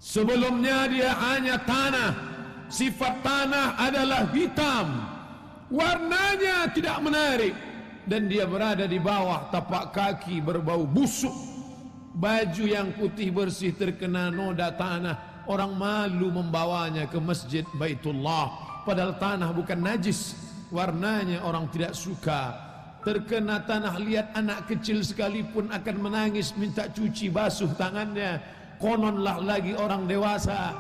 Sebelumnya dia hanya tanah. Sifat tanah adalah hitam, warnanya tidak menarik, dan dia berada di bawah tapak kaki berbau busuk. Baju yang putih bersih terkena noda tanah. Orang malu membawanya ke masjid Baitullah, padahal tanah bukan najis, warnanya orang tidak suka. Terkena tanah, lihat anak kecil sekalipun akan menangis minta cuci basuh tangannya, kononlah lagi orang dewasa.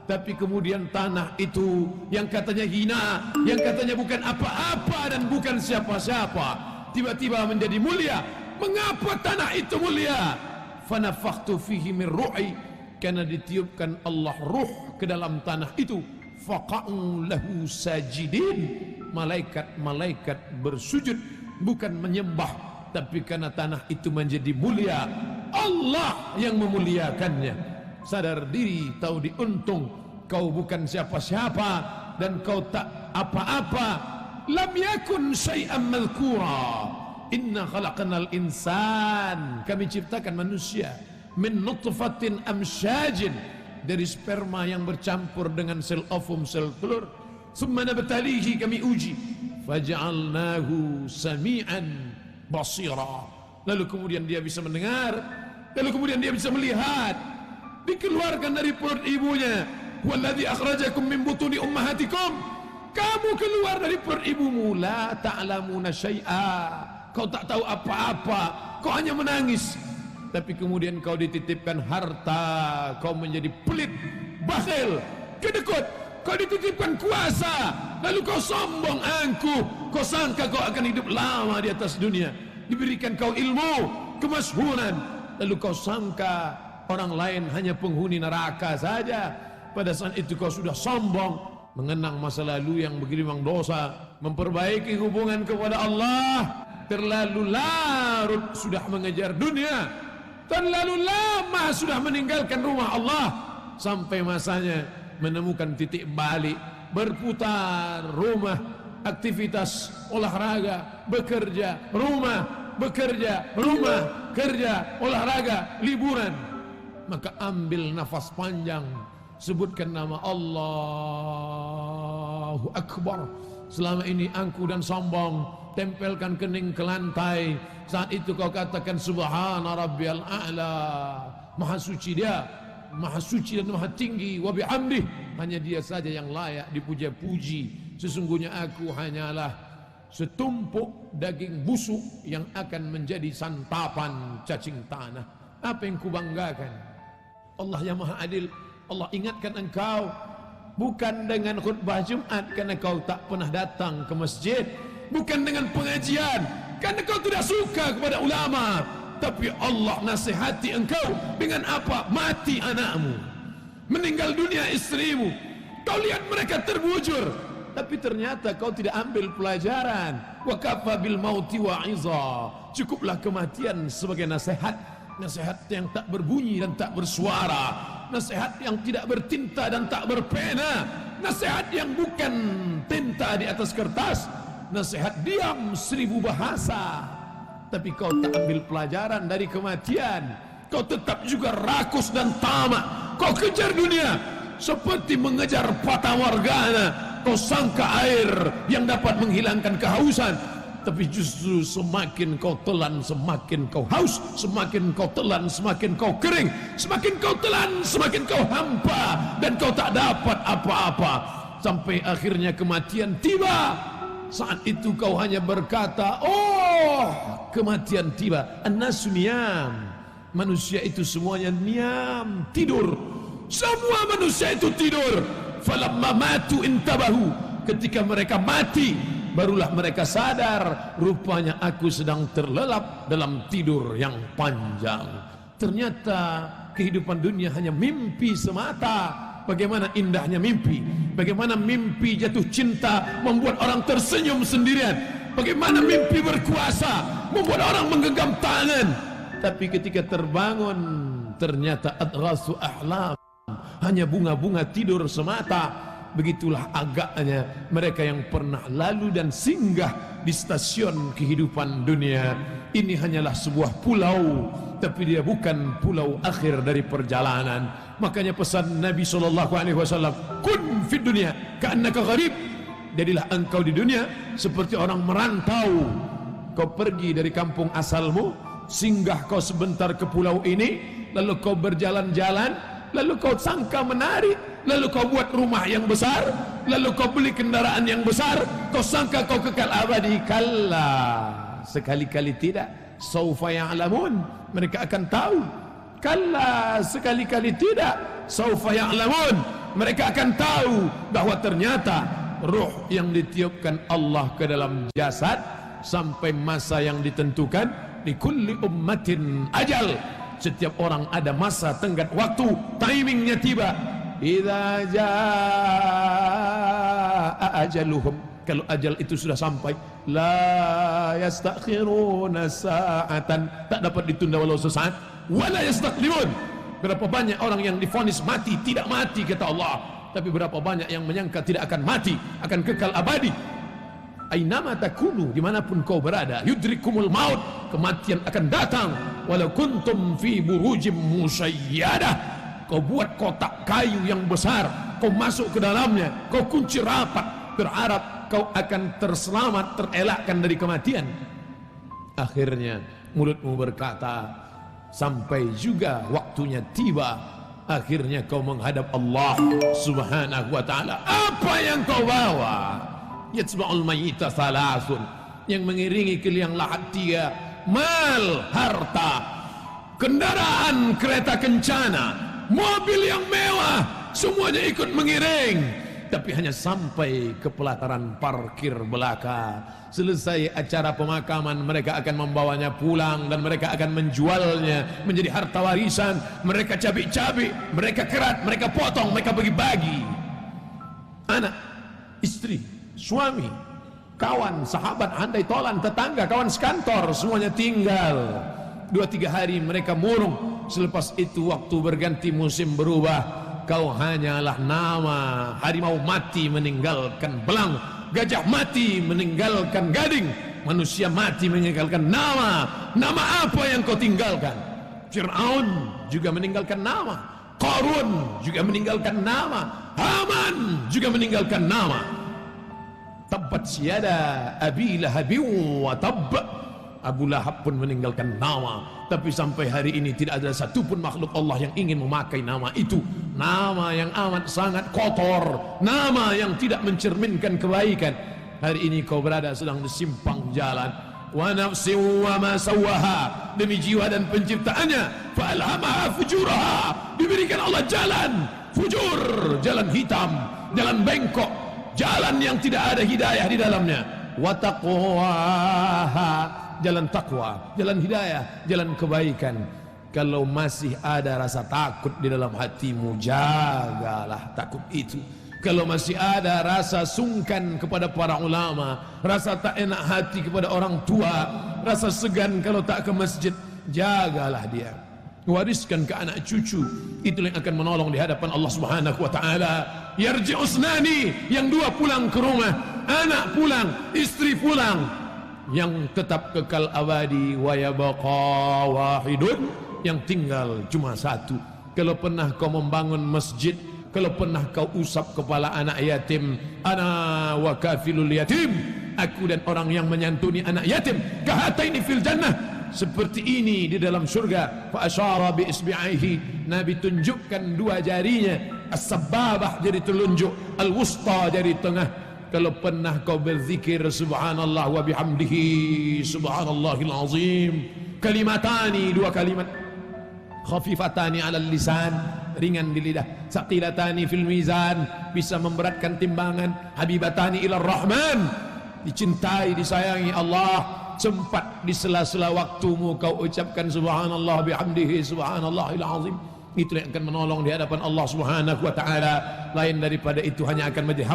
Tapi kemudian tanah itu yang katanya hina, yang katanya bukan apa-apa dan bukan siapa-siapa, tiba-tiba menjadi mulia. Mengapa tanah itu mulia? Fanafakhtu fihi min ruhi, karena ditiupkan Allah ruh ke dalam tanah itu. Faqa'u lahu sajidin, malaikat-malaikat bersujud, bukan menyembah, tapi karena tanah itu menjadi mulia, Allah yang memuliakannya. Sadar diri, tahu diuntung, kau bukan siapa-siapa dan kau tak apa-apa. Lam yakun syai'an madhkura. Inna khalaqnal insan, kami ciptakan manusia min nutfatin amsyajin, dari sperma yang bercampur dengan sel ovum, sel telur. Summa nabtalihi, kami uji. Faja'alnahu sami'an basira, lalu kemudian dia bisa mendengar, lalu kemudian dia bisa melihat. Dikeluarkan dari perut ibunya. Walladzi akhrajakum min butuni ummahatikum, kamu keluar dari perut ibumu. La ta'lamuna syai'a, kau tak tahu apa-apa, kau hanya menangis. Tapi kemudian kau dititipkan harta, kau menjadi pelit, bakhil, kedekut. Kau dititipkan kuasa, lalu kau sombong, angkuh. Kau sangka kau akan hidup lama di atas dunia. Diberikan kau ilmu, kemasyhuran, lalu kau sangka orang lain hanya penghuni neraka saja. Pada saat itu kau sudah sombong, mengenang masa lalu yang bergelimang dosa, memperbaiki hubungan kepada Allah. Terlalu larut sudah mengejar dunia, terlalu lama sudah meninggalkan rumah Allah, sampai masanya menemukan titik balik, berputar rumah, aktivitas olahraga, bekerja, rumah, bekerja, rumah, kerja, olahraga, liburan. Maka ambil nafas panjang, sebutkan nama Allahu Akbar. Selama ini angkuh dan sombong, tempelkan kening ke lantai. Saat itu kau katakan subhana rabbiyal a'la, maha suci dia, maha suci dan maha tinggi. Wa bihamdih, hanya dia saja yang layak dipuja-puji. Sesungguhnya aku hanyalah setumpuk daging busuk yang akan menjadi santapan cacing tanah. Apa yang kubanggakan? Allah yang maha adil. Allah ingatkan engkau bukan dengan khutbah Jumat karena kau tak pernah datang ke masjid, bukan dengan pengajian karena kau tidak suka kepada ulama, tapi Allah nasihati engkau dengan apa? Mati anakmu, meninggal dunia istrimu, kau lihat mereka terbujur, tapi ternyata kau tidak ambil pelajaran. Wa kafa bil mauti wa'iza, cukuplah kematian sebagai nasihat. Nasihat yang tak berbunyi dan tak bersuara, nasihat yang tidak bertinta dan tak berpena, nasihat yang bukan tinta di atas kertas, nasihat diam 1000 bahasa. Tapi kau tak ambil pelajaran dari kematian, kau tetap juga rakus dan tamak. Kau kejar dunia seperti mengejar fata morgana. Kau sangka air yang dapat menghilangkan kehausan, tapi justru semakin kau telan semakin kau haus, semakin kau telan semakin kau kering, semakin kau telan semakin kau hampa, dan kau tak dapat apa-apa. Sampai akhirnya kematian tiba. Saat itu kau hanya berkata, oh kematian tiba. An-nasu niyam, manusia itu semuanya niam, tidur. Semua manusia itu tidur. Falamma matu intabahu, ketika mereka mati barulah mereka sadar, rupanya aku sedang terlelap dalam tidur yang panjang. Ternyata kehidupan dunia hanya mimpi semata. Bagaimana indahnya mimpi, bagaimana mimpi jatuh cinta membuat orang tersenyum sendirian, bagaimana mimpi berkuasa membuat orang menggenggam tangan. Tapi ketika terbangun ternyata adghasu ahlam, hanya bunga-bunga tidur semata. Begitulah agaknya mereka yang pernah lalu dan singgah di stasiun kehidupan dunia. Ini hanyalah sebuah pulau tapi dia bukan pulau akhir dari perjalanan. Makanya pesan Nabi SAW, kun fid dunya ka'annaka gharib. Jadilah engkau di dunia seperti orang merantau. Kau pergi dari kampung asalmu, singgah kau sebentar ke pulau ini, lalu kau berjalan-jalan, lalu kau sangka menarik, lalu kau buat rumah yang besar, lalu kau beli kendaraan yang besar, kau sangka kau kekal abadi. Kalla, sekali-kali tidak. Saufa ya'lamun, mereka akan tahu. Kalla, sekali-kali tidak. Saufa ya'lamun, mereka akan tahu bahwa ternyata ruh yang ditiupkan Allah ke dalam jasad sampai masa yang ditentukan. Di kulli ummatin ajal, setiap orang ada masa tenggat waktu, timingnya tiba. Idza jaa ajaluhum, kalau ajal itu sudah sampai, la yastakhiruna sa'atan, tak dapat ditunda walau sesaat, wala yastaqdimun. Berapa banyak orang yang divonis mati, tidak mati kata Allah. Tapi berapa banyak yang menyangka tidak akan mati, akan kekal abadi. Ainama takunu, dimanapun kau berada, yudrikumul maut, kematian akan datang. Walau kuntum fi burujim musayyadah, kau buat kotak kayu yang besar, kau masuk ke dalamnya, kau kunci rapat, berharap kau akan terselamat, terelakkan dari kematian. Akhirnya mulutmu berkata, sampai juga waktunya tiba. Akhirnya kau menghadap Allah Subhanahu wa ta'ala. Apa yang kau bawa? Yatsba'ul mayyita thalathun, yang mengiringi ke liang lahat tiga. Mal, harta, kendaraan kereta kencana, mobil yang mewah, semuanya ikut mengiring. Tapi hanya sampai ke pelataran parkir belaka. Selesai acara pemakaman, mereka akan membawanya pulang dan mereka akan menjualnya menjadi harta warisan. Mereka cabik-cabik, mereka kerat, mereka potong, mereka bagi-bagi. Anak, istri, suami, kawan, sahabat, handai tolan, tetangga, kawan sekantor, semuanya tinggal. 2-3 hari mereka murung. Selepas itu waktu berganti, musim berubah. Kau hanyalah nama. Harimau mati meninggalkan belang, gajah mati meninggalkan gading, manusia mati meninggalkan nama. Nama apa yang kau tinggalkan? Fir'aun juga meninggalkan nama, Qarun juga meninggalkan nama, Haman juga meninggalkan nama. Tabbat siyada Abi Lahabin wa tabb, Abu Lahab pun meninggalkan nama. Tapi sampai hari ini tidak ada satupun makhluk Allah yang ingin memakai nama itu. Nama yang amat sangat kotor, nama yang tidak mencerminkan kebaikan. Hari ini kau berada sedang di simpang jalan. Wa nafsin wa ma sawwaha, demi jiwa dan penciptaannya. Fa alhamaha fujuraha, diberikan Allah jalan fujur, jalan hitam, jalan bengkok, jalan yang tidak ada hidayah di dalamnya. Wa taqwaha, jalan takwa, jalan hidayah, jalan kebaikan. Kalau masih ada rasa takut di dalam hatimu, jagalah takut itu. Kalau masih ada rasa sungkan kepada para ulama, rasa tak enak hati kepada orang tua, rasa segan kalau tak ke masjid, jagalah dia. Wariskan ke anak cucu. Itulah yang akan menolong di hadapan Allah Subhanahu wa ta'ala. Yarji'usnani, yang dua pulang ke rumah, anak pulang, istri pulang. Yang tetap kekal abadi, wa yabqa wahidun, yang tinggal cuma satu. Kalau pernah kau membangun masjid, kalau pernah kau usap kepala anak yatim, ana wa kafilul yatim, aku dan orang yang menyantuni anak yatim, kahataini fil jannah, seperti ini di dalam surga. Fa asyara bi isbi'aihi, Nabi tunjukkan dua jarinya, as-sababah jari telunjuk, al-wusta jari tengah. Kalau pernah kau berzikir subhanallah wa bihamdihi subhanallahil azim, kalimatani, dua kalimat, khafifatani alal lisan, ringan di lidah, saqilatani fil mizan, bisa memberatkan timbangan, habibatani ilar rahman, dicintai, disayangi Allah. Sempat di sela-sela waktumu kau ucapkan subhanallah bihamdihi subhanallahil azim. Itulah yang akan menolong di hadapan Allah Subhanahu wa ta'ala. Lain daripada itu hanya akan menjadi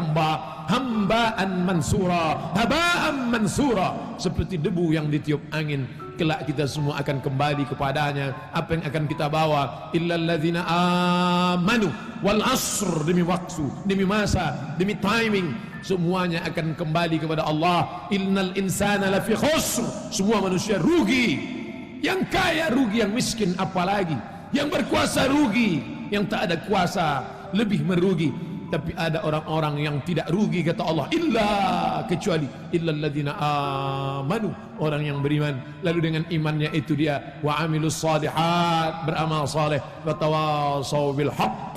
hambaan mansura, habaan mansura, seperti debu yang ditiup angin. Kelak kita semua akan kembali kepadanya. Apa yang akan kita bawa? Illal ladzina amanu wal asr, demi waktu, demi masa, demi timing, semuanya akan kembali kepada Allah. Innal insana lafi khusr, semua manusia rugi. Yang kaya rugi, yang miskin apalagi. Yang berkuasa rugi, yang tak ada kuasa lebih merugi. Tapi ada orang-orang yang tidak rugi kata Allah, kecuali illal ladzina amanu, orang yang beriman. Lalu dengan imannya itu dia wa amilus shalihat, beramal saleh, wa tawasau bil haqq,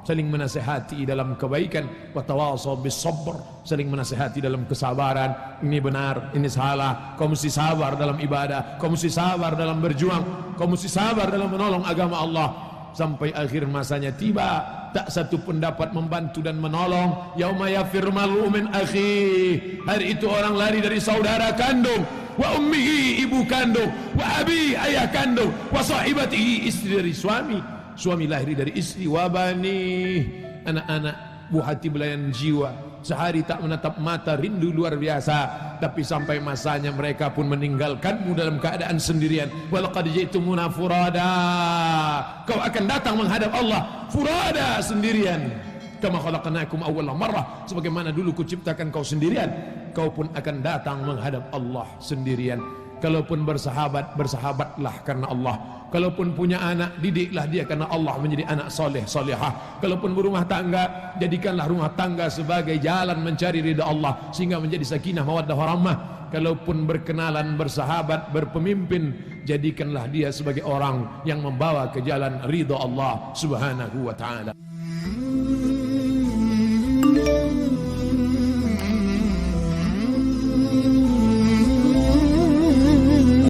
saling menasihati dalam kebaikan, wa tawasau bis sabr, saling menasihati dalam kesabaran. Ini benar, ini salah. Kau mesti sabar dalam ibadah, kau mesti sabar dalam berjuang, kau mesti sabar dalam menolong agama Allah. Sampai akhir masanya tiba, tak satu pun dapat membantu dan menolong. Yauma yafirru mar'u min akhihi, hari itu orang lari dari saudara kandung, wa ummihi, ibu kandung, wa abi, ayah kandung, wa sahibatihi, istri dari suami, suami lahir dari istri, wa bani, anak-anak, buah hati belayan jiwa. Sehari tak menatap mata, rindu luar biasa. Tapi sampai masanya mereka pun meninggalkanmu dalam keadaan sendirian. Walaqad ji'tumuna furada, kau akan datang menghadap Allah furada, sendirian. Kama khalaqnakum awwala marrah, sebagaimana dulu kuciptakan kau sendirian, kau pun akan datang menghadap Allah sendirian. Kalaupun bersahabat, bersahabatlah karena Allah. Kalaupun punya anak, didiklah dia karena Allah menjadi anak soleh, solehah. Kalaupun berumah tangga, jadikanlah rumah tangga sebagai jalan mencari ridha Allah, sehingga menjadi sakinah, mawaddah, warahmah. Kalaupun berkenalan, bersahabat, berpemimpin, jadikanlah dia sebagai orang yang membawa ke jalan ridha Allah subhanahu wa ta'ala.